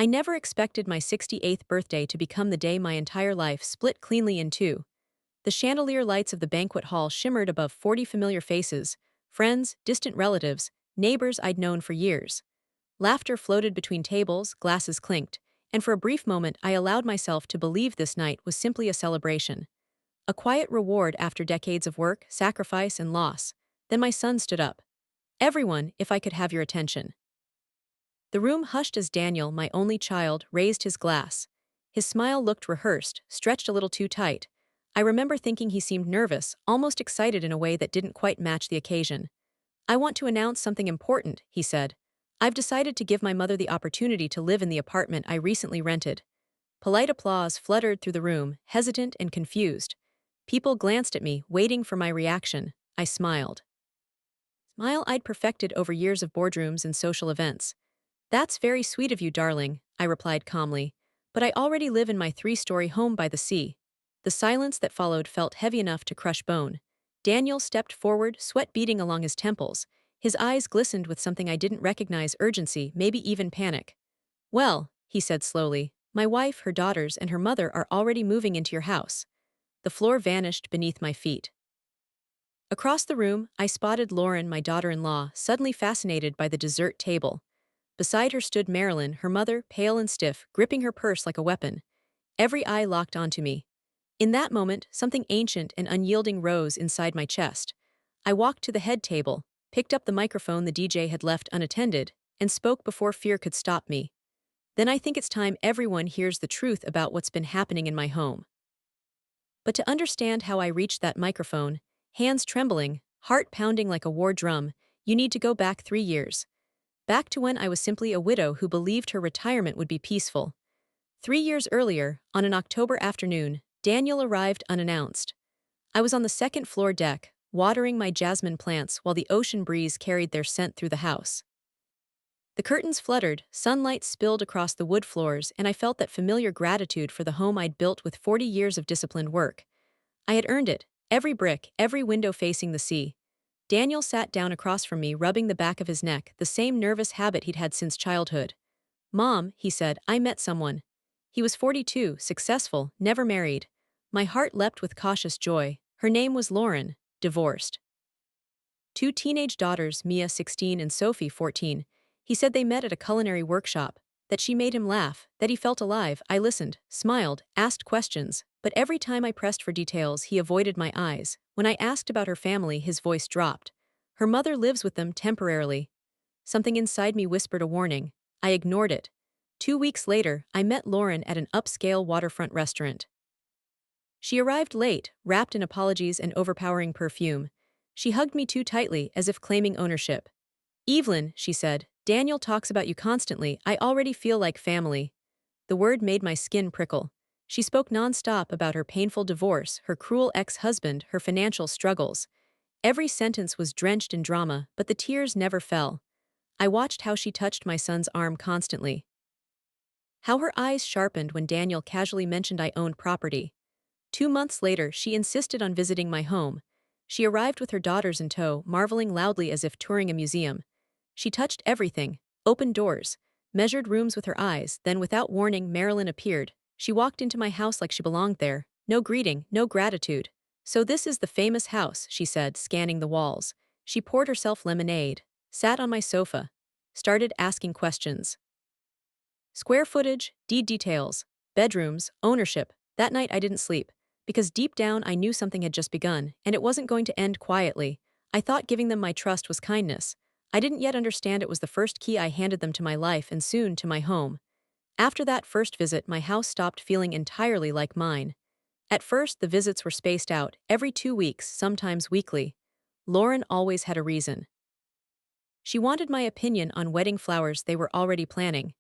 I never expected my 68th birthday to become the day my entire life split cleanly in two. The chandelier lights of the banquet hall shimmered above 40 familiar faces, friends, distant relatives, neighbors I'd known for years. Laughter floated between tables, glasses clinked, and for a brief moment I allowed myself to believe this night was simply a celebration. A quiet reward after decades of work, sacrifice, and loss. Then my son stood up. "Everyone, if I could have your attention." The room hushed as Daniel, my only child, raised his glass. His smile looked rehearsed, stretched a little too tight. I remember thinking he seemed nervous, almost excited in a way that didn't quite match the occasion. "I want to announce something important," he said. "I've decided to give my mother the opportunity to live in the apartment I recently rented." Polite applause fluttered through the room, hesitant and confused. People glanced at me, waiting for my reaction. I smiled. Smile I'd perfected over years of boardrooms and social events. "That's very sweet of you, darling," I replied calmly. "But I already live in my three-story home by the sea." The silence that followed felt heavy enough to crush bone. Daniel stepped forward, sweat beading along his temples. His eyes glistened with something I didn't recognize: urgency, maybe even panic. "Well," he said slowly, "my wife, her daughters, and her mother are already moving into your house." The floor vanished beneath my feet. Across the room, I spotted Lauren, my daughter-in-law, suddenly fascinated by the dessert table. Beside her stood Marilyn, her mother, pale and stiff, gripping her purse like a weapon. Every eye locked onto me. In that moment, something ancient and unyielding rose inside my chest. I walked to the head table, picked up the microphone the DJ had left unattended, and spoke before fear could stop me. "Then I think it's time everyone hears the truth about what's been happening in my home." But to understand how I reached that microphone, hands trembling, heart pounding like a war drum, you need to go back 3 years. Back to when I was simply a widow who believed her retirement would be peaceful. 3 years earlier, on an October afternoon, Daniel arrived unannounced. I was on the second floor deck, watering my jasmine plants while the ocean breeze carried their scent through the house. The curtains fluttered, sunlight spilled across the wood floors, and I felt that familiar gratitude for the home I'd built with 40 years of disciplined work. I had earned it, every brick, every window facing the sea. Daniel sat down across from me, rubbing the back of his neck, the same nervous habit he'd had since childhood. "Mom," he said, "I met someone." He was 42, successful, never married. My heart leapt with cautious joy. Her name was Lauren, divorced. Two teenage daughters, Mia 16 and Sophie 14. He said they met at a culinary workshop, that she made him laugh, that he felt alive. I listened, smiled, asked questions, but every time I pressed for details he avoided my eyes. When I asked about her family his voice dropped. "Her mother lives with them temporarily." Something inside me whispered a warning. I ignored it. 2 weeks later, I met Lauren at an upscale waterfront restaurant. She arrived late, wrapped in apologies and overpowering perfume. She hugged me too tightly, as if claiming ownership. "Evelyn," she said, "Daniel talks about you constantly. I already feel like family." The word made my skin prickle. She spoke nonstop about her painful divorce, her cruel ex-husband, her financial struggles. Every sentence was drenched in drama, but the tears never fell. I watched how she touched my son's arm constantly. How her eyes sharpened when Daniel casually mentioned I owned property. 2 months later, she insisted on visiting my home. She arrived with her daughters in tow, marveling loudly as if touring a museum. She touched everything, opened doors, measured rooms with her eyes, then without warning Marilyn appeared. She walked into my house like she belonged there. No greeting, no gratitude. "So this is the famous house," she said, scanning the walls. She poured herself lemonade, sat on my sofa, started asking questions. Square footage, deed details, bedrooms, ownership. That night I didn't sleep. Because deep down I knew something had just begun, and it wasn't going to end quietly. I thought giving them my trust was kindness. I didn't yet understand it was the first key I handed them to my life and soon to my home. After that first visit, my house stopped feeling entirely like mine. At first, the visits were spaced out, every 2 weeks, sometimes weekly. Lauren always had a reason. She wanted my opinion on wedding flowers they were already planning.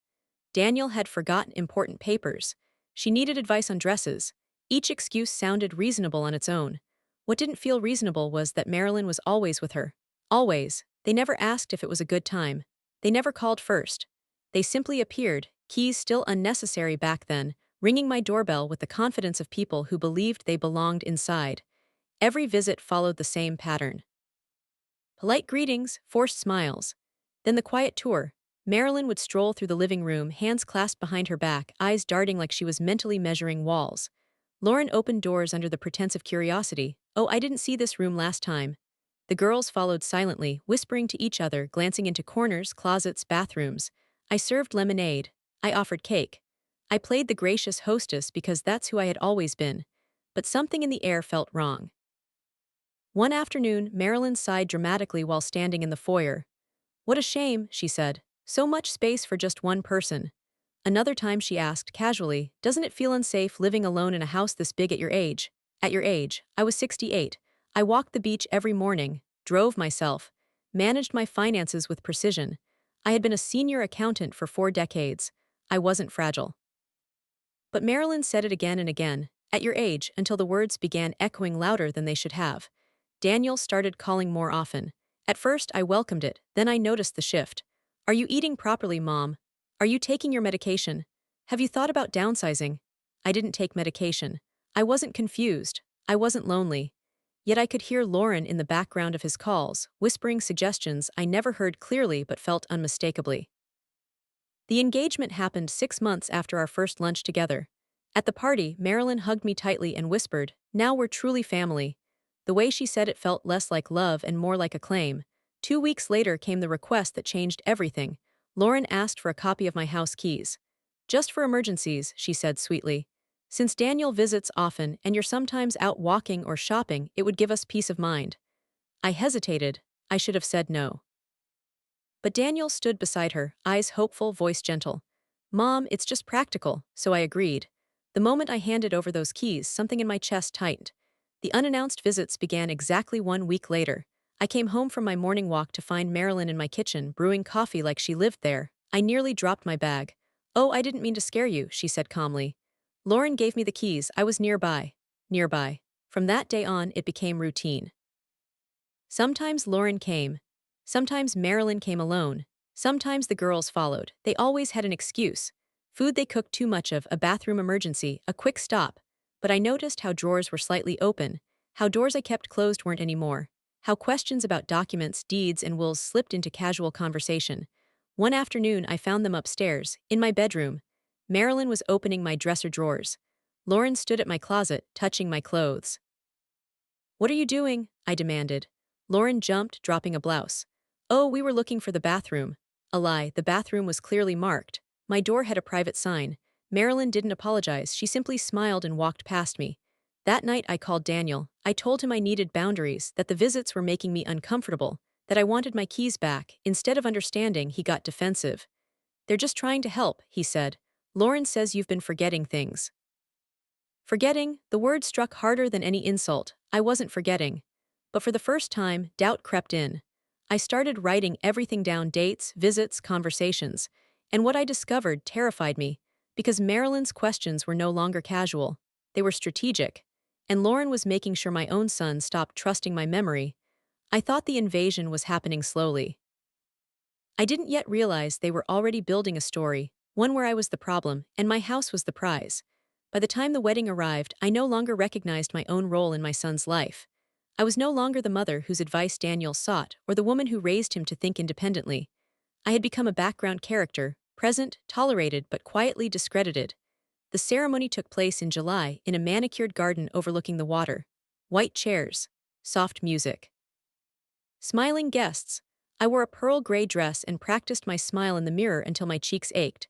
Daniel had forgotten important papers. She needed advice on dresses. Each excuse sounded reasonable on its own. What didn't feel reasonable was that Marilyn was always with her. Always. They never asked if it was a good time. They never called first. They simply appeared, keys still unnecessary back then, ringing my doorbell with the confidence of people who believed they belonged inside. Every visit followed the same pattern. Polite greetings, forced smiles. Then the quiet tour. Marilyn would stroll through the living room, hands clasped behind her back, eyes darting like she was mentally measuring walls. Lauren opened doors under the pretense of curiosity. Oh, I didn't see this room last time. The girls followed silently, whispering to each other, glancing into corners, closets, bathrooms. I served lemonade. I offered cake. I played the gracious hostess because that's who I had always been. But something in the air felt wrong. One afternoon, Marilyn sighed dramatically while standing in the foyer. What a shame, she said. So much space for just one person. Another time she asked, casually, doesn't it feel unsafe living alone in a house this big at your age? At your age, I was 68. I walked the beach every morning, drove myself, managed my finances with precision. I had been a senior accountant for 4 decades. I wasn't fragile. But Marilyn said it again and again, at your age, until the words began echoing louder than they should have. Daniel started calling more often. At first, I welcomed it, then I noticed the shift. Are you eating properly, Mom? Are you taking your medication? Have you thought about downsizing? I didn't take medication. I wasn't confused. I wasn't lonely. Yet I could hear Lauren in the background of his calls, whispering suggestions I never heard clearly but felt unmistakably. The engagement happened 6 months after our first lunch together. At the party, Marilyn hugged me tightly and whispered, now we're truly family. The way she said it felt less like love and more like a claim. 2 weeks later came the request that changed everything. Lauren asked for a copy of my house keys. Just for emergencies, she said sweetly. Since Daniel visits often and you're sometimes out walking or shopping, it would give us peace of mind. I hesitated. I should have said no. But Daniel stood beside her, eyes hopeful, voice gentle. Mom, it's just practical, so I agreed. The moment I handed over those keys, something in my chest tightened. The unannounced visits began exactly 1 week later. I came home from my morning walk to find Marilyn in my kitchen, brewing coffee like she lived there. I nearly dropped my bag. Oh, I didn't mean to scare you, she said calmly. Lauren gave me the keys, I was nearby. Nearby. From that day on, it became routine. Sometimes Lauren came. Sometimes Marilyn came alone. Sometimes the girls followed. They always had an excuse. Food they cooked too much of, a bathroom emergency, a quick stop. But I noticed how drawers were slightly open, how doors I kept closed weren't anymore, how questions about documents, deeds, and wills slipped into casual conversation. One afternoon, I found them upstairs, in my bedroom. Marilyn was opening my dresser drawers. Lauren stood at my closet, touching my clothes. What are you doing? I demanded. Lauren jumped, dropping a blouse. Oh, we were looking for the bathroom. A lie, the bathroom was clearly marked. My door had a private sign. Marilyn didn't apologize, she simply smiled and walked past me. That night I called Daniel. I told him I needed boundaries, that the visits were making me uncomfortable, that I wanted my keys back. Instead of understanding, he got defensive. They're just trying to help, he said. Lauren says you've been forgetting things. Forgetting? The word struck harder than any insult. I wasn't forgetting. But for the first time, doubt crept in. I started writing everything down, dates, visits, conversations. And what I discovered terrified me, because Marilyn's questions were no longer casual. They were strategic. And Lauren was making sure my own son stopped trusting my memory. I thought the invasion was happening slowly. I didn't yet realize they were already building a story, one where I was the problem, and my house was the prize. By the time the wedding arrived, I no longer recognized my own role in my son's life. I was no longer the mother whose advice Daniel sought, or the woman who raised him to think independently. I had become a background character, present, tolerated, but quietly discredited. The ceremony took place in July, in a manicured garden overlooking the water. White chairs. Soft music. Smiling guests. I wore a pearl gray dress and practiced my smile in the mirror until my cheeks ached.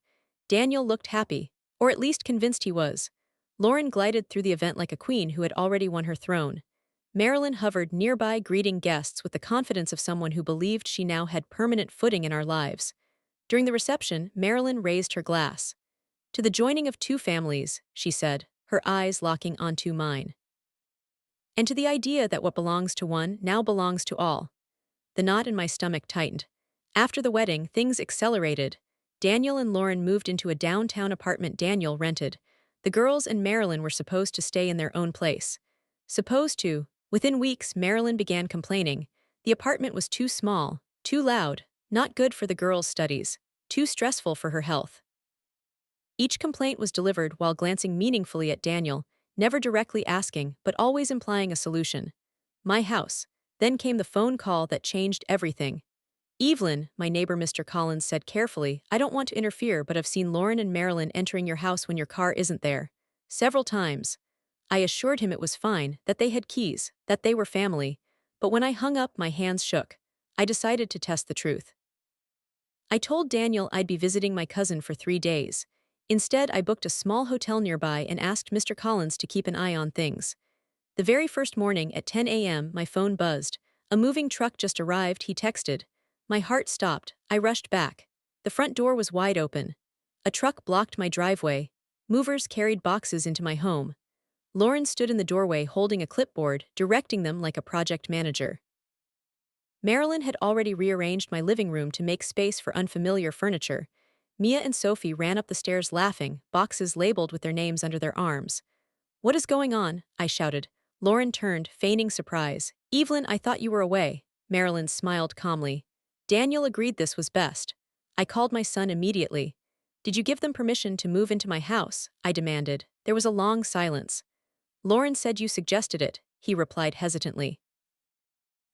Daniel looked happy, or at least convinced he was. Lauren glided through the event like a queen who had already won her throne. Marilyn hovered nearby, greeting guests with the confidence of someone who believed she now had permanent footing in our lives. During the reception, Marilyn raised her glass. To the joining of two families, she said, her eyes locking onto mine. And to the idea that what belongs to one now belongs to all. The knot in my stomach tightened. After the wedding, things accelerated. Daniel and Lauren moved into a downtown apartment Daniel rented. The girls and Marilyn were supposed to stay in their own place. Supposed to. Within weeks, Marilyn began complaining. The apartment was too small, too loud, not good for the girls' studies, too stressful for her health. Each complaint was delivered while glancing meaningfully at Daniel, never directly asking, but always implying a solution. My house. Then came the phone call that changed everything. Evelyn, my neighbor Mr. Collins said carefully, I don't want to interfere, but I've seen Lauren and Marilyn entering your house when your car isn't there. Several times. I assured him it was fine, that they had keys, that they were family. But when I hung up, my hands shook. I decided to test the truth. I told Daniel I'd be visiting my cousin for 3 days. Instead, I booked a small hotel nearby and asked Mr. Collins to keep an eye on things. The very first morning at 10 a.m., my phone buzzed. A moving truck just arrived, he texted. My heart stopped. I rushed back. The front door was wide open. A truck blocked my driveway. Movers carried boxes into my home. Lauren stood in the doorway holding a clipboard, directing them like a project manager. Marilyn had already rearranged my living room to make space for unfamiliar furniture. Mia and Sophie ran up the stairs laughing, boxes labeled with their names under their arms. What is going on? I shouted. Lauren turned, feigning surprise. Evelyn, I thought you were away. Marilyn smiled calmly. Daniel agreed this was best. I called my son immediately. Did you give them permission to move into my house? I demanded. There was a long silence. Lauren said you suggested it, he replied hesitantly.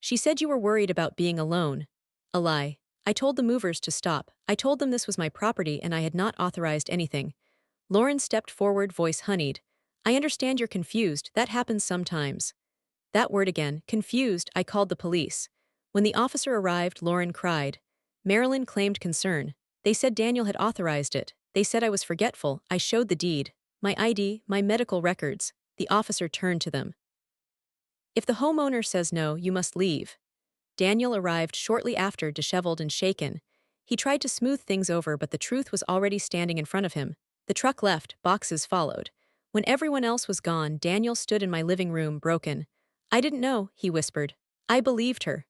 She said you were worried about being alone. A lie. I told the movers to stop. I told them this was my property and I had not authorized anything. Lauren stepped forward, voice honeyed. I understand you're confused, that happens sometimes. That word again, confused, I called the police. When the officer arrived, Lauren cried. Marilyn claimed concern. They said Daniel had authorized it. They said I was forgetful. I showed the deed. My ID, my medical records. The officer turned to them. If the homeowner says no, you must leave. Daniel arrived shortly after, disheveled and shaken. He tried to smooth things over, but the truth was already standing in front of him. The truck left, boxes followed. When everyone else was gone, Daniel stood in my living room, broken. I didn't know, he whispered. I believed her.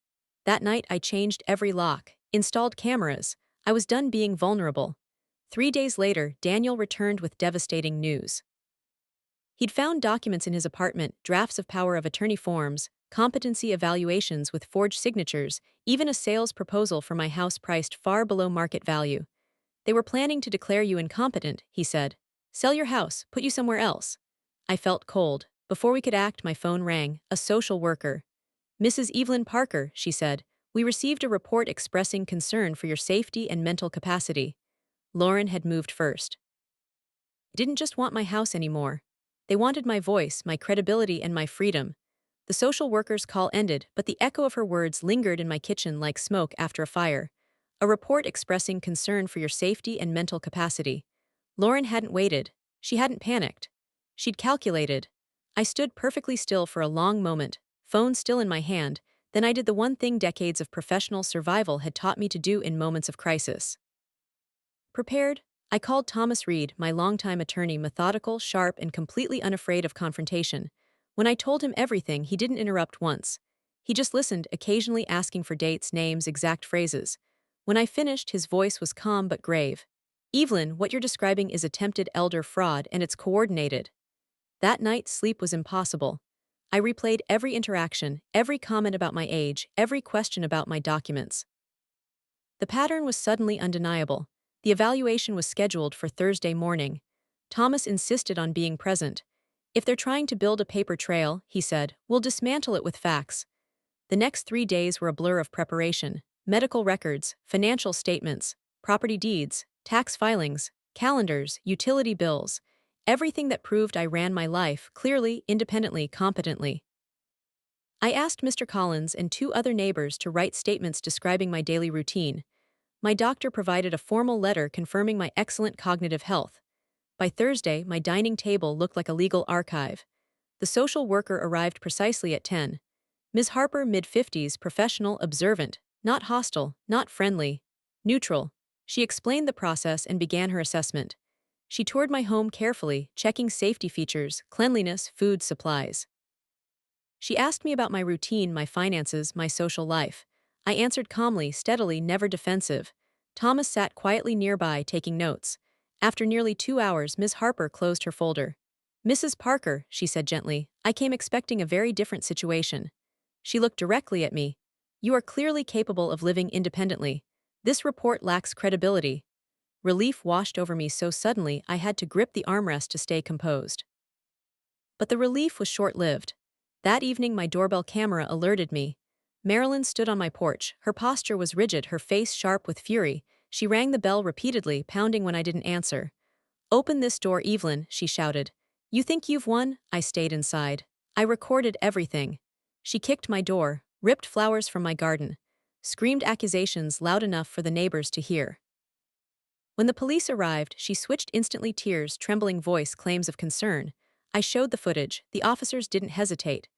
That night I changed every lock, installed cameras. I was done being vulnerable. 3 days later, Daniel returned with devastating news. He'd found documents in his apartment, drafts of power of attorney forms, competency evaluations with forged signatures, even a sales proposal for my house priced far below market value. They were planning to declare you incompetent, he said. Sell your house, put you somewhere else. I felt cold. Before we could act, my phone rang, a social worker. Mrs. Evelyn Parker, she said, we received a report expressing concern for your safety and mental capacity. Lauren had moved first. I didn't just want my house anymore. They wanted my voice, my credibility, and my freedom. The social worker's call ended, but the echo of her words lingered in my kitchen like smoke after a fire. A report expressing concern for your safety and mental capacity. Lauren hadn't waited. She hadn't panicked. She'd calculated. I stood perfectly still for a long moment, phone still in my hand, then I did the one thing decades of professional survival had taught me to do in moments of crisis. Prepared, I called Thomas Reed, my longtime attorney, methodical, sharp, and completely unafraid of confrontation. When I told him everything, he didn't interrupt once. He just listened, occasionally asking for dates, names, exact phrases. When I finished, his voice was calm but grave. Evelyn, what you're describing is attempted elder fraud, and it's coordinated. That night, sleep was impossible. I replayed every interaction, every comment about my age, every question about my documents. The pattern was suddenly undeniable. The evaluation was scheduled for Thursday morning. Thomas insisted on being present. If they're trying to build a paper trail, he said, we'll dismantle it with facts. The next 3 days were a blur of preparation. Medical records, financial statements, property deeds, tax filings, calendars, utility bills, everything that proved I ran my life clearly, independently, competently. I asked Mr. Collins and 2 other neighbors to write statements describing my daily routine. My doctor provided a formal letter confirming my excellent cognitive health. By Thursday, my dining table looked like a legal archive. The social worker arrived precisely at 10. Ms. Harper, mid-50s, professional, observant, not hostile, not friendly, neutral. She explained the process and began her assessment. She toured my home carefully, checking safety features, cleanliness, food, supplies. She asked me about my routine, my finances, my social life. I answered calmly, steadily, never defensive. Thomas sat quietly nearby, taking notes. After nearly 2 hours, Ms. Harper closed her folder. Mrs. Parker, she said gently, I came expecting a very different situation. She looked directly at me. You are clearly capable of living independently. This report lacks credibility. Relief washed over me so suddenly I had to grip the armrest to stay composed. But the relief was short-lived. That evening my doorbell camera alerted me. Marilyn stood on my porch. Her posture was rigid, her face sharp with fury. She rang the bell repeatedly, pounding when I didn't answer. "Open this door, Evelyn," she shouted. "You think you've won?" I stayed inside. I recorded everything. She kicked my door, ripped flowers from my garden, screamed accusations loud enough for the neighbors to hear. When the police arrived, she switched instantly, tears, trembling voice, claims of concern. I showed the footage. The officers didn't hesitate.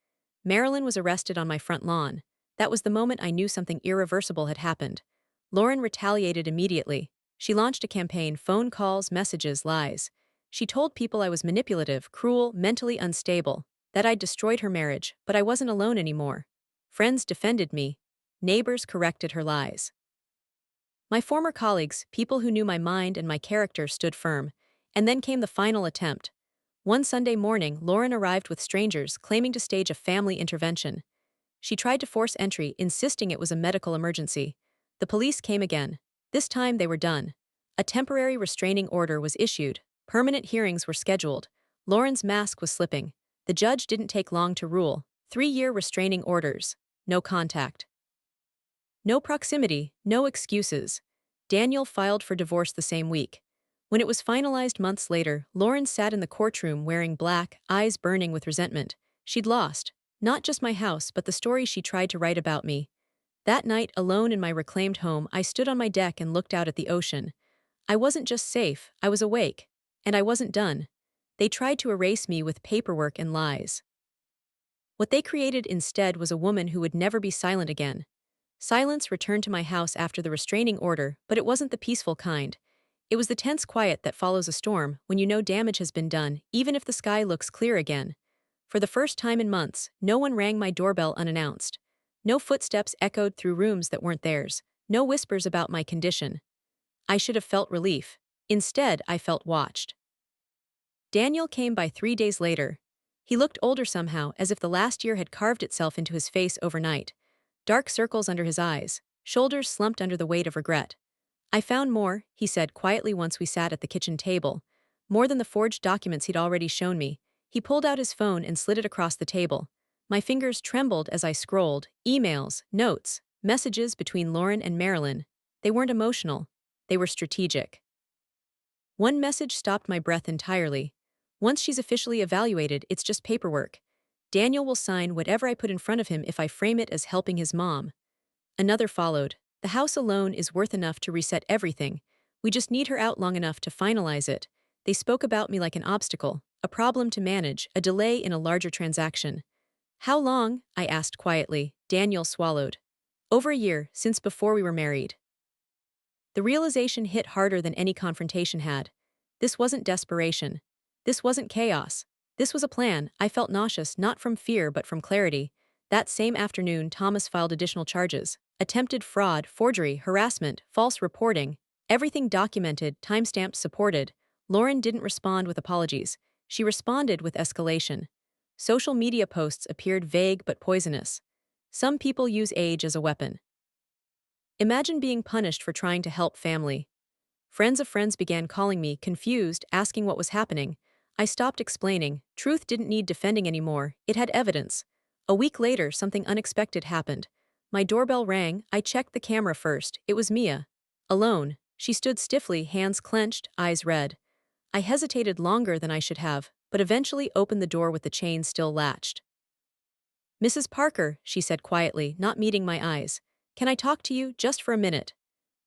Marilyn was arrested on my front lawn. That was the moment I knew something irreversible had happened. Lauren retaliated immediately. She launched a campaign: phone calls, messages, lies. She told people I was manipulative, cruel, mentally unstable, that I'd destroyed her marriage, but I wasn't alone anymore. Friends defended me. Neighbors corrected her lies. My former colleagues, people who knew my mind and my character, stood firm. And then came the final attempt. One Sunday morning, Lauren arrived with strangers, claiming to stage a family intervention. She tried to force entry, insisting it was a medical emergency. The police came again. This time they were done. A temporary restraining order was issued. Permanent hearings were scheduled. Lauren's mask was slipping. The judge didn't take long to rule. 3-year restraining orders. No contact. No proximity, no excuses. Daniel filed for divorce the same week. When it was finalized months later, Lauren sat in the courtroom wearing black, eyes burning with resentment. She'd lost. Not just my house, but the story she tried to write about me. That night, alone in my reclaimed home, I stood on my deck and looked out at the ocean. I wasn't just safe, I was awake. And I wasn't done. They tried to erase me with paperwork and lies. What they created instead was a woman who would never be silent again. Silence returned to my house after the restraining order, but it wasn't the peaceful kind. It was the tense quiet that follows a storm, when you know damage has been done, even if the sky looks clear again. For the first time in months, no one rang my doorbell unannounced. No footsteps echoed through rooms that weren't theirs. No whispers about my condition. I should have felt relief. Instead, I felt watched. Daniel came by 3 days later. He looked older somehow, as if the last year had carved itself into his face overnight. Dark circles under his eyes, shoulders slumped under the weight of regret. "I found more," he said quietly once we sat at the kitchen table. "More than the forged documents he'd already shown me." He pulled out his phone and slid it across the table. My fingers trembled as I scrolled. Emails, notes, messages between Lauren and Marilyn. They weren't emotional. They were strategic. One message stopped my breath entirely. "Once she's officially evaluated, it's just paperwork. Daniel will sign whatever I put in front of him if I frame it as helping his mom." Another followed. "The house alone is worth enough to reset everything. We just need her out long enough to finalize it." They spoke about me like an obstacle, a problem to manage, a delay in a larger transaction. "How long?" I asked quietly. Daniel swallowed. "Over a year, since before we were married." The realization hit harder than any confrontation had. This wasn't desperation. This wasn't chaos. This was a plan. I felt nauseous, not from fear but from clarity. That same afternoon, Thomas filed additional charges: attempted fraud, forgery, harassment, false reporting. Everything documented, timestamps supported. Lauren didn't respond with apologies. She responded with escalation. Social media posts appeared vague but poisonous. Some people use age as a weapon. Imagine being punished for trying to help family. Friends of friends began calling me, confused, asking what was happening. I stopped explaining. Truth didn't need defending anymore. It had evidence. A week later, something unexpected happened. My doorbell rang. I checked the camera first. It was Mia. Alone. She stood stiffly, hands clenched, eyes red. I hesitated longer than I should have, but eventually opened the door with the chain still latched. "Mrs. Parker," she said quietly, not meeting my eyes. "Can I talk to you, just for a minute?"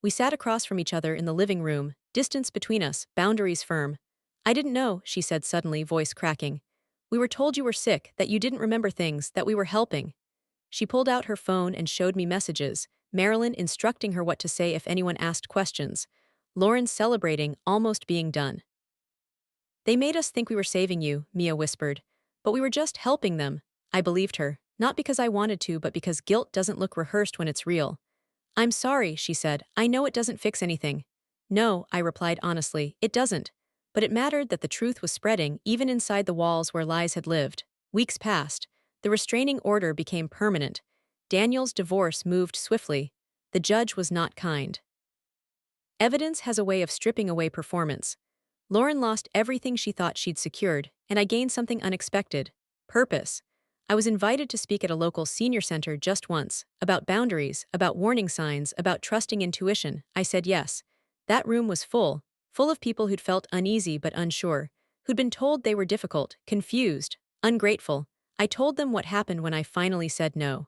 We sat across from each other in the living room, distance between us, boundaries firm. "I didn't know," she said suddenly, voice cracking. "We were told you were sick, that you didn't remember things, that we were helping." She pulled out her phone and showed me messages, Marilyn instructing her what to say if anyone asked questions. Lauren celebrating, almost being done. "They made us think we were saving you," Mia whispered. "But we were just helping them." I believed her, not because I wanted to, but because guilt doesn't look rehearsed when it's real. "I'm sorry," she said. "I know it doesn't fix anything." "No," I replied honestly, "it doesn't." But it mattered that the truth was spreading, even inside the walls where lies had lived. Weeks passed. The restraining order became permanent. Daniel's divorce moved swiftly. The judge was not kind. Evidence has a way of stripping away performance. Lauren lost everything she thought she'd secured, and I gained something unexpected: purpose. I was invited to speak at a local senior center just once, about boundaries, about warning signs, about trusting intuition. I said yes. That room was full, full of people who'd felt uneasy but unsure, who'd been told they were difficult, confused, ungrateful. I told them what happened when I finally said no.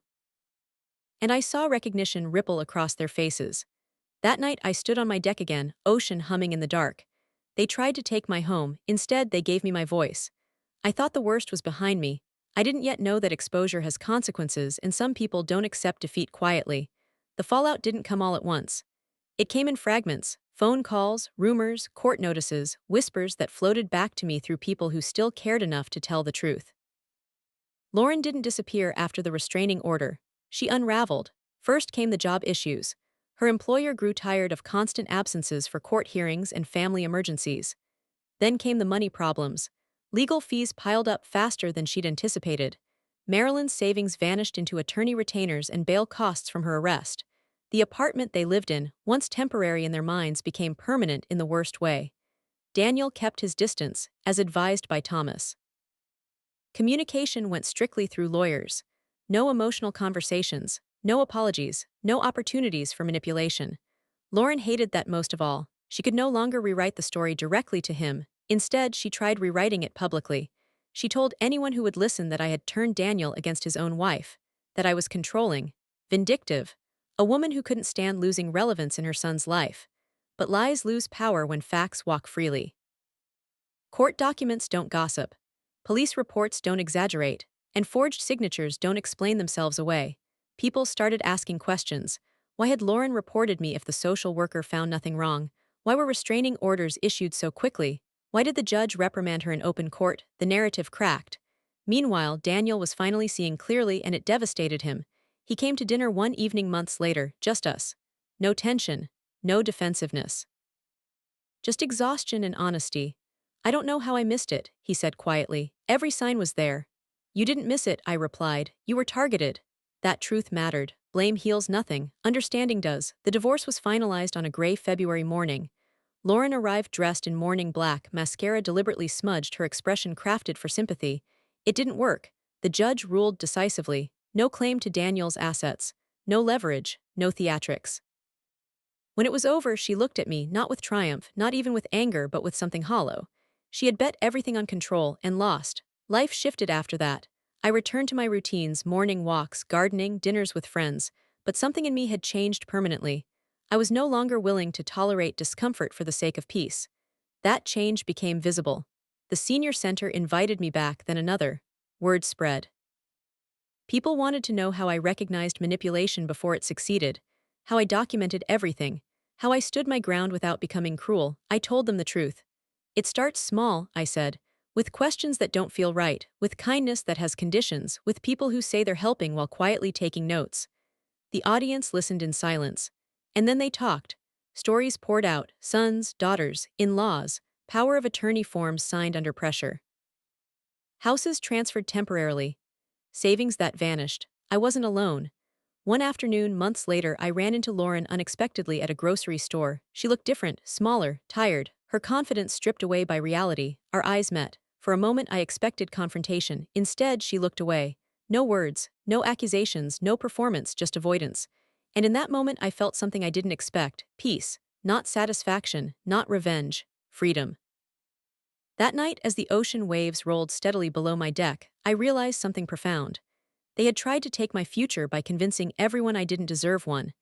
And I saw recognition ripple across their faces. That night I stood on my deck again, ocean humming in the dark. They tried to take my home, instead they gave me my voice. I thought the worst was behind me. I didn't yet know that exposure has consequences and some people don't accept defeat quietly. The fallout didn't come all at once. It came in fragments, phone calls, rumors, court notices, whispers that floated back to me through people who still cared enough to tell the truth. Lauren didn't disappear after the restraining order. She unraveled. First came the job issues. Her employer grew tired of constant absences for court hearings and family emergencies. Then came the money problems. Legal fees piled up faster than she'd anticipated. Marilyn's savings vanished into attorney retainers and bail costs from her arrest. The apartment they lived in, once temporary in their minds, became permanent in the worst way. Daniel kept his distance, as advised by Thomas. Communication went strictly through lawyers. No emotional conversations, no apologies, no opportunities for manipulation. Lauren hated that most of all. She could no longer rewrite the story directly to him. Instead, she tried rewriting it publicly. She told anyone who would listen that I had turned Daniel against his own wife, that I was controlling, vindictive, a woman who couldn't stand losing relevance in her son's life. But lies lose power when facts walk freely. Court documents don't gossip. Police reports don't exaggerate, and forged signatures don't explain themselves away. People started asking questions. Why had Lauren reported me if the social worker found nothing wrong? Why were restraining orders issued so quickly? Why did the judge reprimand her in open court? The narrative cracked. Meanwhile, Daniel was finally seeing clearly and it devastated him. He came to dinner one evening months later, just us. No tension, no defensiveness. Just exhaustion and honesty. I don't know how I missed it, he said quietly. Every sign was there. You didn't miss it, I replied. You were targeted. That truth mattered. Blame heals nothing. Understanding does. The divorce was finalized on a gray February morning. Lauren arrived dressed in mourning black, mascara deliberately smudged, her expression crafted for sympathy. It didn't work. The judge ruled decisively. No claim to Daniel's assets. No leverage. No theatrics. When it was over, she looked at me, not with triumph, not even with anger, but with something hollow. She had bet everything on control and lost. Life shifted after that. I returned to my routines, morning walks, gardening, dinners with friends, but something in me had changed permanently. I was no longer willing to tolerate discomfort for the sake of peace. That change became visible. The senior center invited me back, then another. Word spread. People wanted to know how I recognized manipulation before it succeeded, how I documented everything, how I stood my ground without becoming cruel. I told them the truth. It starts small, I said, with questions that don't feel right, with kindness that has conditions, with people who say they're helping while quietly taking notes. The audience listened in silence. And then they talked. Stories poured out, sons, daughters, in-laws, power of attorney forms signed under pressure. Houses transferred temporarily. Savings that vanished. I wasn't alone. One afternoon, months later, I ran into Lauren unexpectedly at a grocery store. She looked different, smaller, tired, her confidence stripped away by reality. Our eyes met. For a moment I expected confrontation. Instead, she looked away. No words, no accusations, no performance, just avoidance. And in that moment I felt something I didn't expect. Peace. Not satisfaction, not revenge. Freedom. That night, as the ocean waves rolled steadily below my deck, I realized something profound. They had tried to take my future by convincing everyone I didn't deserve one.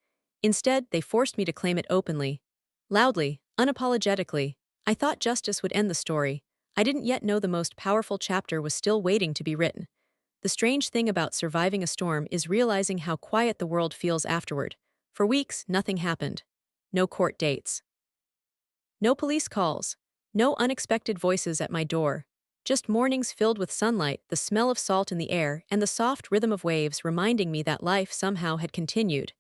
Instead, they forced me to claim it openly. Loudly, unapologetically. I thought justice would end the story. I didn't yet know the most powerful chapter was still waiting to be written. The strange thing about surviving a storm is realizing how quiet the world feels afterward. For weeks, nothing happened. No court dates. No police calls. No unexpected voices at my door. Just mornings filled with sunlight, the smell of salt in the air, and the soft rhythm of waves reminding me that life somehow had continued.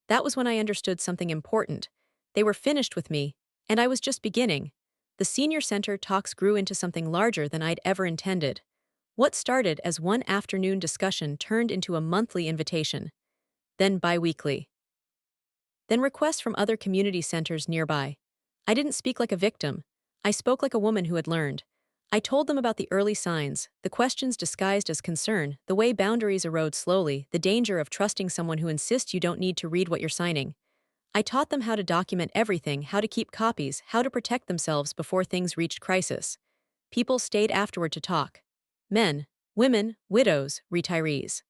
That was when I understood something important. They were finished with me, and I was just beginning. The senior center talks grew into something larger than I'd ever intended. What started as one afternoon discussion turned into a monthly invitation, then bi-weekly. Then requests from other community centers nearby. I didn't speak like a victim. I spoke like a woman who had learned. I told them about the early signs, the questions disguised as concern, the way boundaries erode slowly, the danger of trusting someone who insists you don't need to read what you're signing. I taught them how to document everything, how to keep copies, how to protect themselves before things reached crisis. People stayed afterward to talk. Men, women, widows, retirees.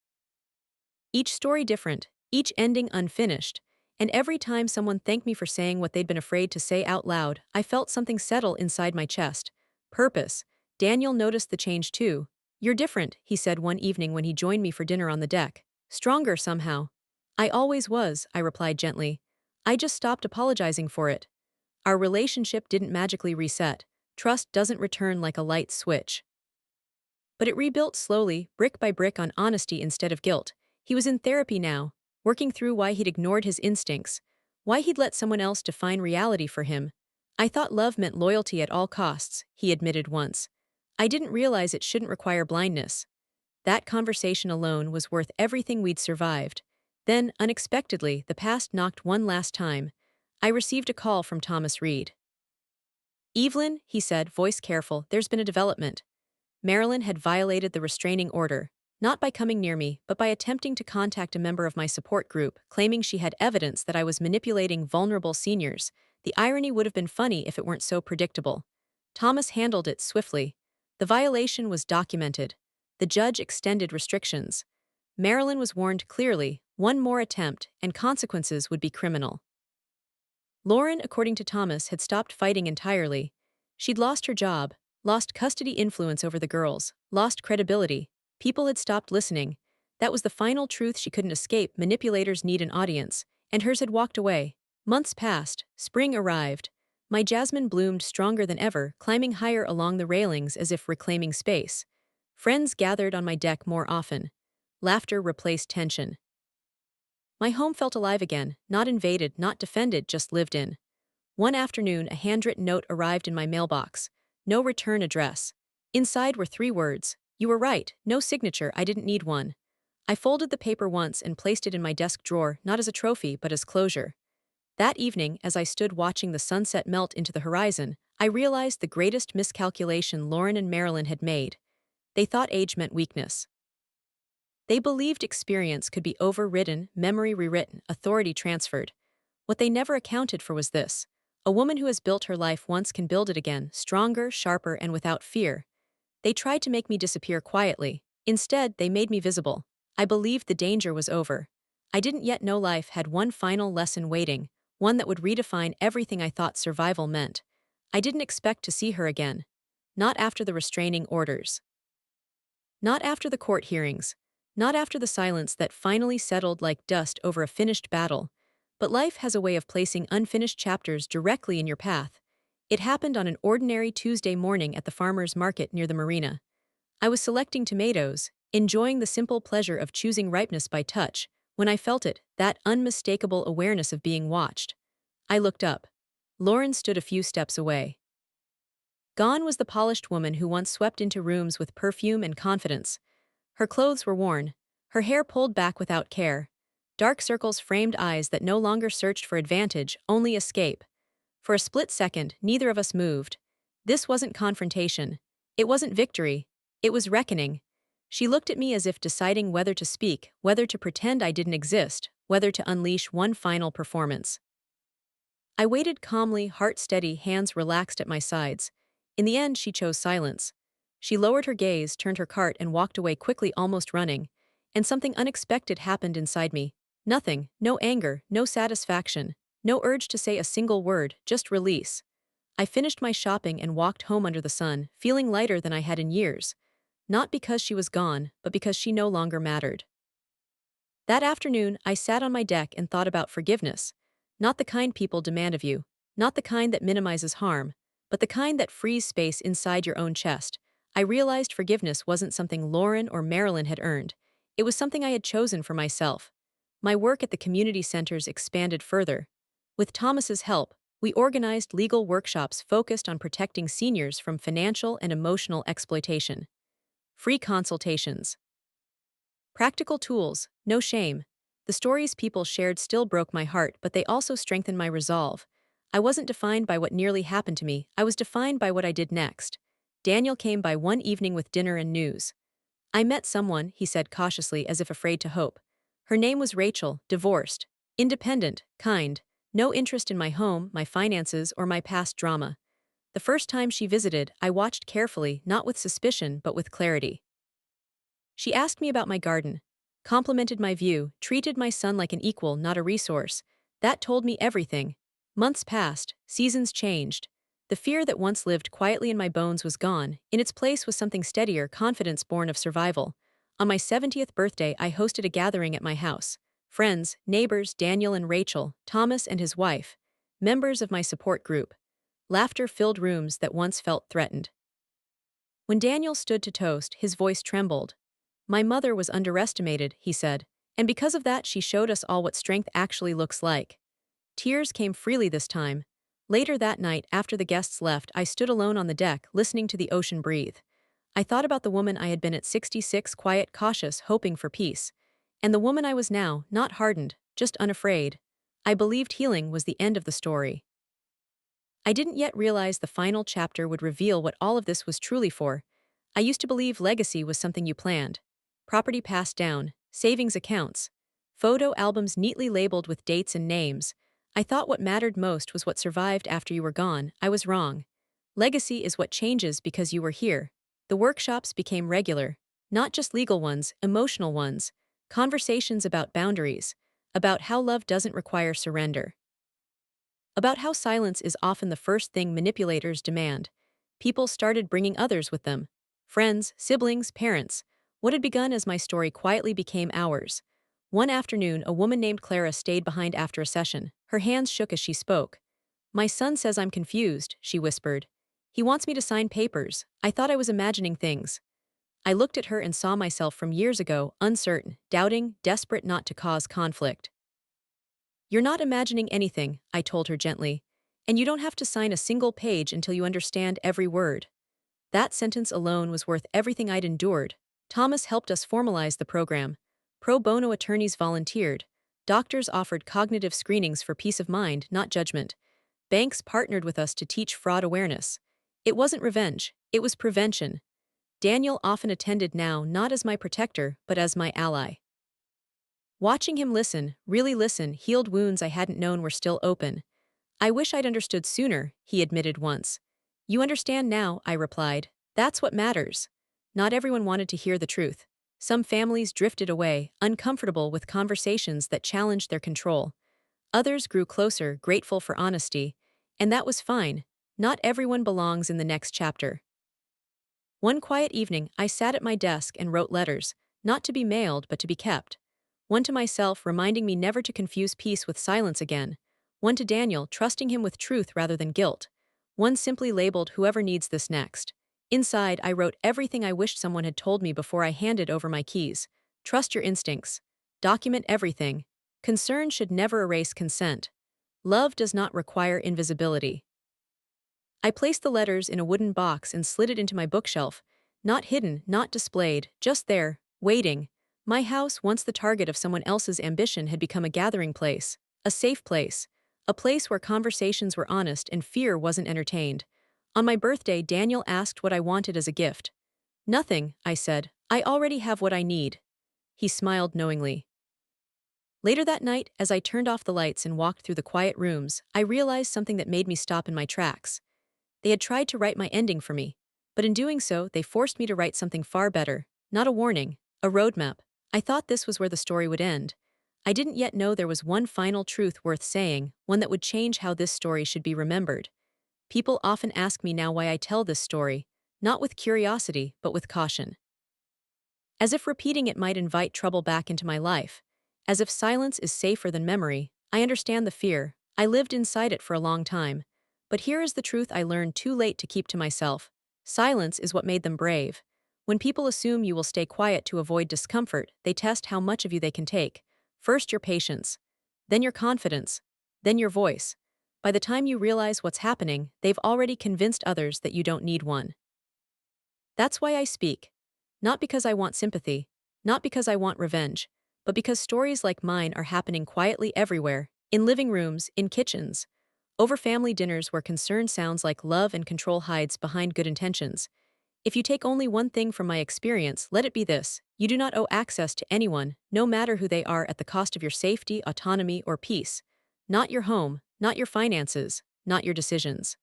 Each story different, each ending unfinished, and every time someone thanked me for saying what they'd been afraid to say out loud, I felt something settle inside my chest. Purpose. Daniel noticed the change too. You're different, he said one evening when he joined me for dinner on the deck. Stronger somehow. I always was, I replied gently. I just stopped apologizing for it. Our relationship didn't magically reset. Trust doesn't return like a light switch. But it rebuilt slowly, brick by brick on honesty instead of guilt. He was in therapy now, working through why he'd ignored his instincts, why he'd let someone else define reality for him. I thought love meant loyalty at all costs, he admitted once. I didn't realize it shouldn't require blindness. That conversation alone was worth everything we'd survived. Then, unexpectedly, the past knocked one last time. I received a call from Thomas Reed. Evelyn, he said, voice careful, there's been a development. Marilyn had violated the restraining order, not by coming near me, but by attempting to contact a member of my support group, claiming she had evidence that I was manipulating vulnerable seniors. The irony would have been funny if it weren't so predictable. Thomas handled it swiftly. The violation was documented. The judge extended restrictions. Marilyn was warned clearly, one more attempt, and consequences would be criminal. Lauren, according to Thomas, had stopped fighting entirely. She'd lost her job, lost custody influence over the girls, lost credibility. People had stopped listening. That was the final truth she couldn't escape. Manipulators need an audience, and hers had walked away. Months passed, spring arrived. My jasmine bloomed stronger than ever, climbing higher along the railings as if reclaiming space. Friends gathered on my deck more often. Laughter replaced tension. My home felt alive again, not invaded, not defended, just lived in. One afternoon, a handwritten note arrived in my mailbox. No return address. Inside were 3 words. You were right, no signature, I didn't need one. I folded the paper once and placed it in my desk drawer, not as a trophy, but as closure. That evening, as I stood watching the sunset melt into the horizon, I realized the greatest miscalculation Lauren and Marilyn had made. They thought age meant weakness. They believed experience could be overridden, memory rewritten, authority transferred. What they never accounted for was this. A woman who has built her life once can build it again, stronger, sharper, and without fear. They tried to make me disappear quietly. Instead, they made me visible. I believed the danger was over. I didn't yet know life had one final lesson waiting, one that would redefine everything I thought survival meant. I didn't expect to see her again. Not after the restraining orders. Not after the court hearings. Not after the silence that finally settled like dust over a finished battle. But life has a way of placing unfinished chapters directly in your path. It happened on an ordinary Tuesday morning at the farmer's market near the marina. I was selecting tomatoes, enjoying the simple pleasure of choosing ripeness by touch, when I felt it, that unmistakable awareness of being watched. I looked up. Lauren stood a few steps away. Gone was the polished woman who once swept into rooms with perfume and confidence. Her clothes were worn, her hair pulled back without care. Dark circles framed eyes that no longer searched for advantage, only escape. For a split second, neither of us moved. This wasn't confrontation. It wasn't victory. It was reckoning. She looked at me as if deciding whether to speak, whether to pretend I didn't exist, whether to unleash one final performance. I waited calmly, heart steady, hands relaxed at my sides. In the end, she chose silence. She lowered her gaze, turned her cart, and walked away quickly, almost running. And something unexpected happened inside me. Nothing, no anger, no satisfaction, no urge to say a single word, just release. I finished my shopping and walked home under the sun, feeling lighter than I had in years. Not because she was gone, but because she no longer mattered. That afternoon, I sat on my deck and thought about forgiveness. Not the kind people demand of you, not the kind that minimizes harm, but the kind that frees space inside your own chest. I realized forgiveness wasn't something Lauren or Marilyn had earned. It was something I had chosen for myself. My work at the community centers expanded further. With Thomas's help, we organized legal workshops focused on protecting seniors from financial and emotional exploitation. Free consultations. Practical tools, no shame. The stories people shared still broke my heart, but they also strengthened my resolve. I wasn't defined by what nearly happened to me, I was defined by what I did next. Daniel came by one evening with dinner and news. I met someone, he said cautiously as if afraid to hope. Her name was Rachel, divorced. Independent, kind. No interest in my home, my finances, or my past drama. The first time she visited, I watched carefully, not with suspicion, but with clarity. She asked me about my garden, complimented my view, treated my son like an equal, not a resource. That told me everything. Months passed, seasons changed. The fear that once lived quietly in my bones was gone. In its place was something steadier, confidence born of survival. On my 70th birthday, I hosted a gathering at my house. Friends, neighbors, Daniel and Rachel, Thomas and his wife, members of my support group. Laughter filled rooms that once felt threatened. When Daniel stood to toast, his voice trembled. My mother was underestimated, he said, and because of that she showed us all what strength actually looks like. Tears came freely this time. Later that night, after the guests left, I stood alone on the deck, listening to the ocean breathe. I thought about the woman I had been at 66, quiet, cautious, hoping for peace. And the woman I was now, not hardened, just unafraid. I believed healing was the end of the story. I didn't yet realize the final chapter would reveal what all of this was truly for. I used to believe legacy was something you planned. Property passed down, savings accounts, photo albums neatly labeled with dates and names. I thought what mattered most was what survived after you were gone. I was wrong. Legacy is what changes because you were here. The workshops became regular, not just legal ones, emotional ones, conversations about boundaries, about how love doesn't require surrender, about how silence is often the first thing manipulators demand. People started bringing others with them. Friends, siblings, parents. What had begun as my story quietly became ours. One afternoon, a woman named Clara stayed behind after a session. Her hands shook as she spoke. My son says I'm confused, she whispered. He wants me to sign papers. I thought I was imagining things. I looked at her and saw myself from years ago, uncertain, doubting, desperate not to cause conflict. You're not imagining anything, I told her gently. And you don't have to sign a single page until you understand every word. That sentence alone was worth everything I'd endured. Thomas helped us formalize the program. Pro bono attorneys volunteered. Doctors offered cognitive screenings for peace of mind, not judgment. Banks partnered with us to teach fraud awareness. It wasn't revenge, it was prevention. Daniel often attended now not as my protector, but as my ally. Watching him listen, really listen, healed wounds I hadn't known were still open. I wish I'd understood sooner, he admitted once. You understand now, I replied. That's what matters. Not everyone wanted to hear the truth. Some families drifted away, uncomfortable with conversations that challenged their control. Others grew closer, grateful for honesty. And that was fine. Not everyone belongs in the next chapter. One quiet evening, I sat at my desk and wrote letters, not to be mailed but to be kept. One to myself, reminding me never to confuse peace with silence again. One to Daniel, trusting him with truth rather than guilt. One simply labeled whoever needs this next. Inside, I wrote everything I wished someone had told me before I handed over my keys. Trust your instincts. Document everything. Concern should never erase consent. Love does not require invisibility. I placed the letters in a wooden box and slid it into my bookshelf. Not hidden, not displayed, just there, waiting. My house, once the target of someone else's ambition, had become a gathering place, a safe place, a place where conversations were honest and fear wasn't entertained. On my birthday, Daniel asked what I wanted as a gift. Nothing, I said. I already have what I need. He smiled knowingly. Later that night, as I turned off the lights and walked through the quiet rooms, I realized something that made me stop in my tracks. They had tried to write my ending for me, but in doing so, they forced me to write something far better, not a warning, a roadmap. I thought this was where the story would end. I didn't yet know there was one final truth worth saying, one that would change how this story should be remembered. People often ask me now why I tell this story, not with curiosity, but with caution. As if repeating it might invite trouble back into my life. As if silence is safer than memory. I understand the fear. I lived inside it for a long time. But here is the truth I learned too late to keep to myself. Silence is what made them brave. When people assume you will stay quiet to avoid discomfort, they test how much of you they can take. First your patience, then your confidence, then your voice. By the time you realize what's happening, they've already convinced others that you don't need one. That's why I speak. Not because I want sympathy, not because I want revenge, but because stories like mine are happening quietly everywhere, in living rooms, in kitchens, over family dinners where concern sounds like love and control hides behind good intentions. If you take only one thing from my experience, let it be this: you do not owe access to anyone, no matter who they are, at the cost of your safety, autonomy, or peace. Not your home, not your finances, not your decisions.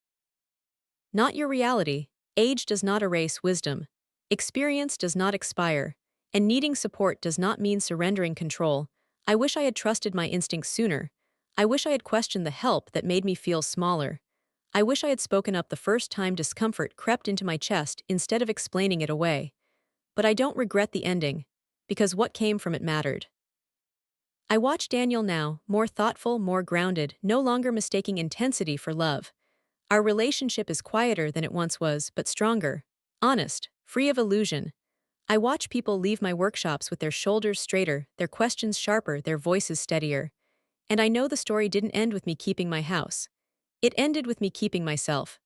Not your reality. Age does not erase wisdom. Experience does not expire. And needing support does not mean surrendering control. I wish I had trusted my instincts sooner. I wish I had questioned the help that made me feel smaller. I wish I had spoken up the first time discomfort crept into my chest instead of explaining it away. But I don't regret the ending, because what came from it mattered. I watch Daniel now, more thoughtful, more grounded, no longer mistaking intensity for love. Our relationship is quieter than it once was, but stronger, honest, free of illusion. I watch people leave my workshops with their shoulders straighter, their questions sharper, their voices steadier. And I know the story didn't end with me keeping my house. It ended with me keeping myself.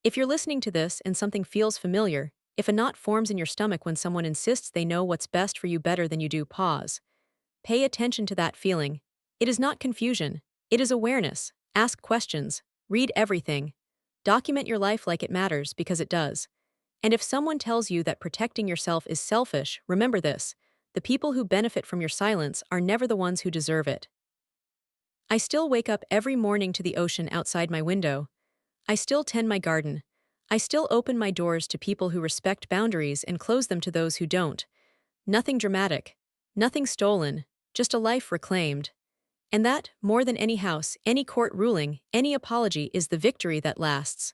If you're listening to this and something feels familiar, if a knot forms in your stomach when someone insists they know what's best for you better than you do, pause. Pay attention to that feeling. It is not confusion. It is awareness. Ask questions. Read everything. Document your life like it matters, because it does. And if someone tells you that protecting yourself is selfish, remember this: the people who benefit from your silence are never the ones who deserve it. I still wake up every morning to the ocean outside my window. I still tend my garden. I still open my doors to people who respect boundaries and close them to those who don't. Nothing dramatic. Nothing stolen. Just a life reclaimed. And that, more than any house, any court ruling, any apology, is the victory that lasts.